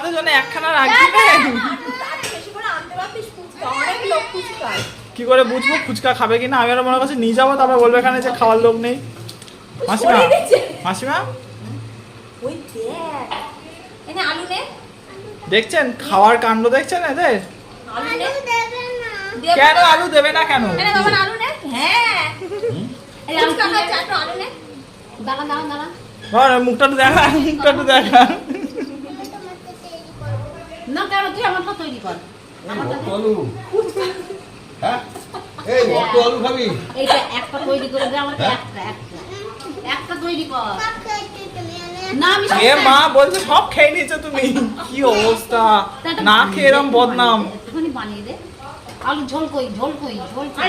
আমাদের জন্য একখানা রাখবি না? কি করে বুঝবো ফুচকা খাবে কিনা? আমি আর মনে কাছে নিয়ে যাবো, তারপর বলবে এখানে যে খাওয়ার লোক নেই। মাসিমা, মাসিমা দেখছেন খাওয়ার কাণ্ড দেখছেন এদের? কেন আলু দেবে না কেন? মুখটা তো দেখা, মুখটা তো দেখা। না কেন তুই আমারটা তৈরি কর। এই অত আলু খাবি? এইটা একটা তৈরি করে দে আমাকে, একটা তৈরি কর। না আমি এ মা বলছে সব খেয়ে নিয়েছো তুমি, কি অবস্থা, না খেয়ে এরম বদনাম। একটুখানি বানিয়ে দে। আলু ঝোল কই, ঝোল কই, ঝোল কই।